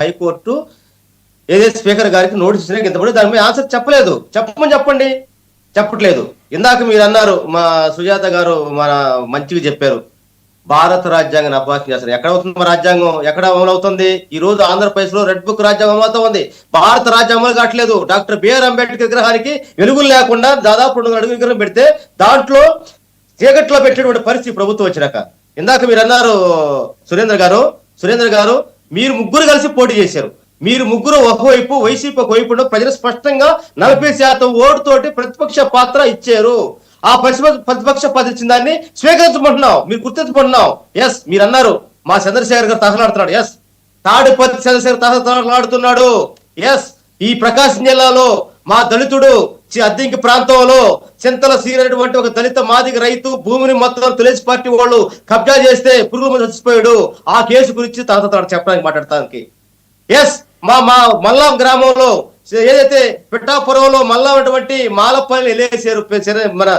High court ఏదైతే speaker గారికి notice ఇచ్చినా ఇంతప్పుడు దాని మీద ఆన్సర్ చెప్పలేదు. చెప్పండి, చెప్పట్లేదు. ఇందాక మీరు అన్నారు, మా సుజాత గారు మన మంచిగా చెప్పారు, భారత రాజ్యాంగాన్ని అపహాస్యం చేస్తారు. ఎక్కడ అవుతుంది మా రాజ్యాంగం? ఎక్కడ అమలు అవుతుంది? ఈ రోజు ఆంధ్రప్రదేశ్ లో రెడ్ బుక్ రాజ్యాంగం అమలు ఉంది. భారత రాజ్యాంగం అమలు కావట్లేదు. డాక్టర్ బిఆర్ అంబేద్కర్ విగ్రహానికి వెలుగులు లేకుండా దాదాపు 200 అడుగుల విగ్రహం పెడితే దాంట్లో చీకట్లో పెట్టేటువంటి పరిస్థితి ప్రభుత్వం వచ్చినాక. ఇందాక మీరు అన్నారు సురేంద్ర గారు మీరు ముగ్గురు కలిసి పోటీ చేశారు. మీరు ముగ్గురు ఒకవైపు, వైసీపీ ఒకవైపు ప్రజలు స్పష్టంగా 40% ఓటుతోటి ప్రతిపక్ష పాత్ర ఇచ్చారు. ఆ ప్రతిపక్ష పాత్ర ఇచ్చిన దాన్ని స్వీకరించమంటున్నాం, మీరు గుర్తించమంటున్నాం. ఎస్, మీరు అన్నారు మా చంద్రశేఖర్ గారు తహలాడుతున్నాడు. ఎస్, తాడిపత్రి చంద్రశేఖర్ తహలాడుతున్నాడు. ఎస్, ఈ ప్రకాశం జిల్లాలో మా దళితుడు అద్దెంకి ప్రాంతంలో చింతల సీరైనటువంటి ఒక దళిత మాదిగ రైతు భూమిని మొత్తం తెలుగు పార్టీ వాళ్ళు కబ్జా చేస్తే పురుగుల మీద చచ్చిపోయాడు. ఆ కేసు గురించి చెప్పడానికి మాట్లాడటానికి. ఎస్, మా మల్లాం గ్రామంలో ఏదైతే పిఠాపురంలో మల్లా ఉన్నటువంటి మాలపల్లి వెళ్ళేసారు మన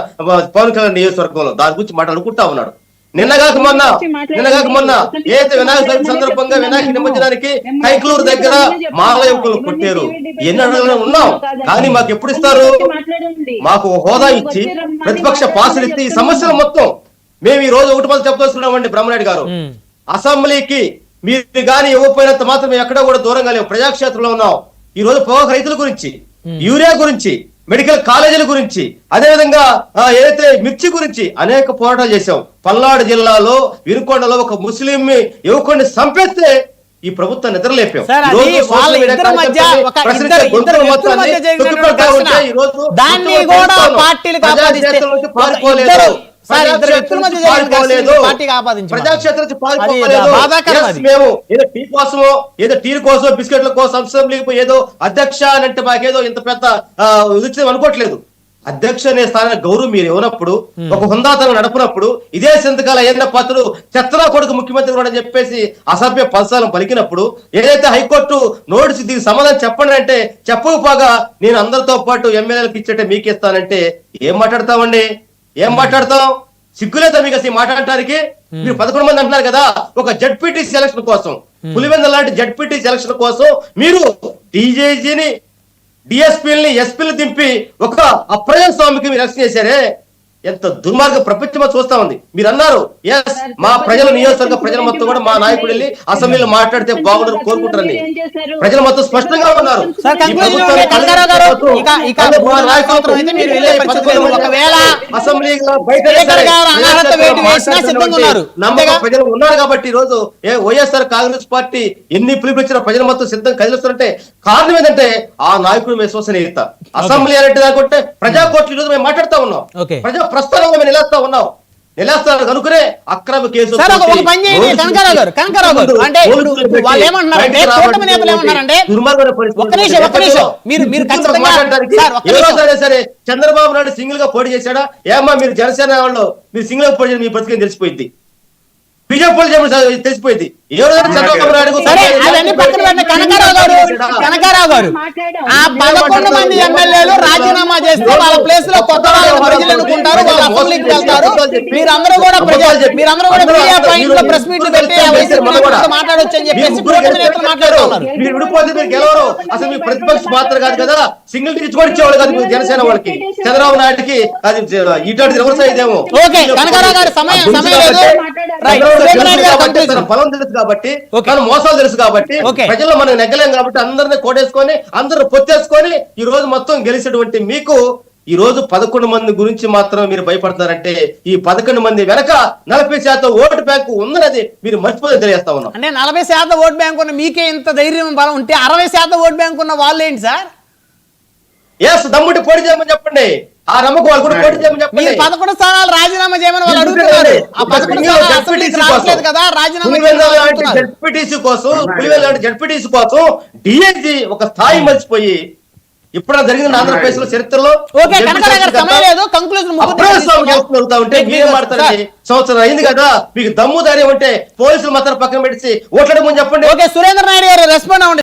పవన్ కళ్యాణ్ నియోజకవర్గంలో, దాని గురించి మాట్లాడుకుంటా ఉన్నాడు. నిన్నగాక మొన్న ఏదైతే వినాయక చవితి సందర్భంగా వినాయక నిమజ్జనానికి కైకలూరు దగ్గర మాల యువకులు కొట్టారు. ఎన్ని ఉన్నాం, కానీ మాకు ఎప్పుడు ఇస్తారు? మాకు హోదా ఇచ్చి ప్రతిపక్ష పాసులు ఇస్తే ఈ సమస్యలు మొత్తం మేము ఈ రోజు ఒకటి మంది చెప్పదలుచుకున్నామండి. బ్రహ్మనాయుడు గారు, అసెంబ్లీకి మీరు కానీ ఇవ్వకపోయినంత మాత్రం మేము ఎక్కడ కూడా దూరంగా లేవు, ప్రజాక్షేత్రంలో ఉన్నాం. ఈ రోజు పొగాకు రైతుల గురించి, యూరియా గురించి, మెడికల్ కాలేజీల గురించి, అదేవిధంగా ఏదైతే మిర్చి గురించి అనేక పోరాటాలు చేశాం. పల్నాడు జిల్లాలో వినుకొండలో ఒక ముస్లిం యువకుడిని చంపేస్తే ఈ ప్రభుత్వం నిద్రలేపాం. ప్రజాక్షేత్రం మేము ఏదో టీ కోసమో ఏదో టీ కోసం బిస్కెట్ల కోసం అసెంబ్లీకి ఏదో అధ్యక్ష అని అంటే మాకేదో ఇంత పెద్ద అనుకోవట్లేదు. అధ్యక్ష అనే స్థానానికి గౌరవం మీరు ఇవ్వనప్పుడు, ఒక హుందాతనం నడపనప్పుడు, ఇదే సంతకాల ఏదైనా పాత్రలు చెత్తనా కొడుకు ముఖ్యమంత్రి కూడా అని చెప్పేసి అసభ్య పదసాలను పలికినప్పుడు, ఏదైతే హైకోర్టు నోటీసు దీనికి సమాధానం చెప్పండి అంటే చెప్పకపోగా నేను అందరితో పాటు ఎమ్మెల్యేలకు ఇచ్చేటే మీకు ఇస్తానంటే ఏం మాట్లాడతామండి? ఏం మాట్లాడతాం? సిగ్గులేదా మీకు అసలు మాట్లాడటానికి? మీరు 11 మంది అంటున్నారు కదా, ఒక జడ్పీటీ సెలక్షన్ కోసం, పులివెంద లాంటి జడ్పీటీ సెలక్షన్ కోసం మీరు డీజేజీని, డిఎస్పీని, ఎస్పీని దింపి ఒక అప్రజాస్వామికి మీరు రక్షణ చేశారే, ఎంత దుర్మార్గ ప్రపంచమో చూస్తా ఉంది. మీరు అన్నారు ఎస్, మా ప్రజల నియోజకవర్గ ప్రజలు మొత్తం కూడా మా నాయకుడు వెళ్ళి అసెంబ్లీలో మాట్లాడితే బాగుండరు కోరుకుంటారని ప్రజలు మొత్తం స్పష్టంగా ఉన్నారు. అసెంబ్లీలో నమ్మకం ప్రజలు ఉన్నారు కాబట్టి ఈ రోజు వైఎస్ఆర్ కాంగ్రెస్ పార్టీ ఎన్ని పిలుపునిచ్చిన ప్రజలు మొత్తం సిద్ధంగా కదిలిస్తుంటే కారణం ఏంటంటే ఆ నాయకుడు విశ్వసనీయత. అసెంబ్లీ అంటే దాకుంటే ప్రజాకోర్టులు ఈరోజు మేము మాట్లాడుతూ ఉన్నాం, ప్రజా ప్రస్థానంగా మేము నిలేస్తారు కనుకనే అక్రమ కేసు. సరే, చంద్రబాబు నాయుడు సింగిల్ గా పోటీ చేశాడా? ఏమా మీరు జనసేన వాళ్ళు మీరు సింగిల్ గా పోటీ చేసి మీ బతికేం తెలిసిపోయింది, బీజేపీ తెలిసిపోయింది. కనకారావు గారు, ఆ 11 మంది ఎమ్మెల్యేలు రాజీనామా చేస్తే వాళ్ళ ప్లేస్ లో కొత్త వాళ్ళు ప్రజలు ఎన్నుకుంటారు, వాళ్ళు అసెంబ్లీకి వెళ్తారు. మీరందరూ కూడా మీడియా పాయింట్ లో ప్రెస్ మీట్లు పెట్టి మాట్లాడొచ్చు అని చెప్పేసి మాట్లాడుతున్నారు. మీరు విడిపోతే మీరు గెలవరు, అసలు మీ ప్రతిపక్ష పాత్ర కాదు కదా, సింగిల్ టికెట్ కూడా ఇచ్చేవాళ్ళు కాదు మీరు జనసేన వాళ్ళకి. చంద్రబాబు నాయుడుకి అది ఇటువంటి రివర్స్ అయ్యేదేమో. కనకారావు గారు సమయం ఫలం తెలుసు కాబట్టి, మోసాలు తెలుసు కాబట్టి, ప్రజల్లో మనం నెగ్గలేం కాబట్టి అందరినీ కోటేసుకొని అందరూ పొత్తేసుకొని ఈ రోజు మొత్తం గెలిచేటువంటి మీకు ఈ రోజు 11 మంది గురించి మాత్రం మీరు భయపడతారంటే ఈ 11 మంది వెనక 40% ఓటు బ్యాంకు ఉందన్నది మీరు మర్చిపోతే తెలియజేస్తా ఉన్నాం. అంటే 40% ఓటు బ్యాంకు ఉన్న మీకే ఇంత ధైర్యం బలం ఉంటే 60% ఓటు బ్యాంకు ఉన్న వాళ్ళు ఏంటి సార్? ఎస్, దమ్ముంటే పోటీ చేయమని చెప్పండి. ఆ నమ్మకం వాళ్ళు కూడా పోటీ చేయమని చెప్పండి. 11 స్థానాలు రాజీనామా చేయమని వాళ్ళు అడుగుతున్నారు. జడ్పీటీసీ కోసం డిఎస్జీ ఒక స్థాయి మర్చిపోయి ఇప్పుడు జరిగింది ఆంధ్రప్రదేశ్ లో చరిత్రలో సంవత్సరం అయింది కదా, మీకు దమ్ము ధైర్యం అంటే పోలీసులు మాత్రం పక్కన పెట్టి ఓట్లాడమని చెప్పండి. సురేంద్ర నాయుడు గారు రెస్పాండ్ అవ్వండి.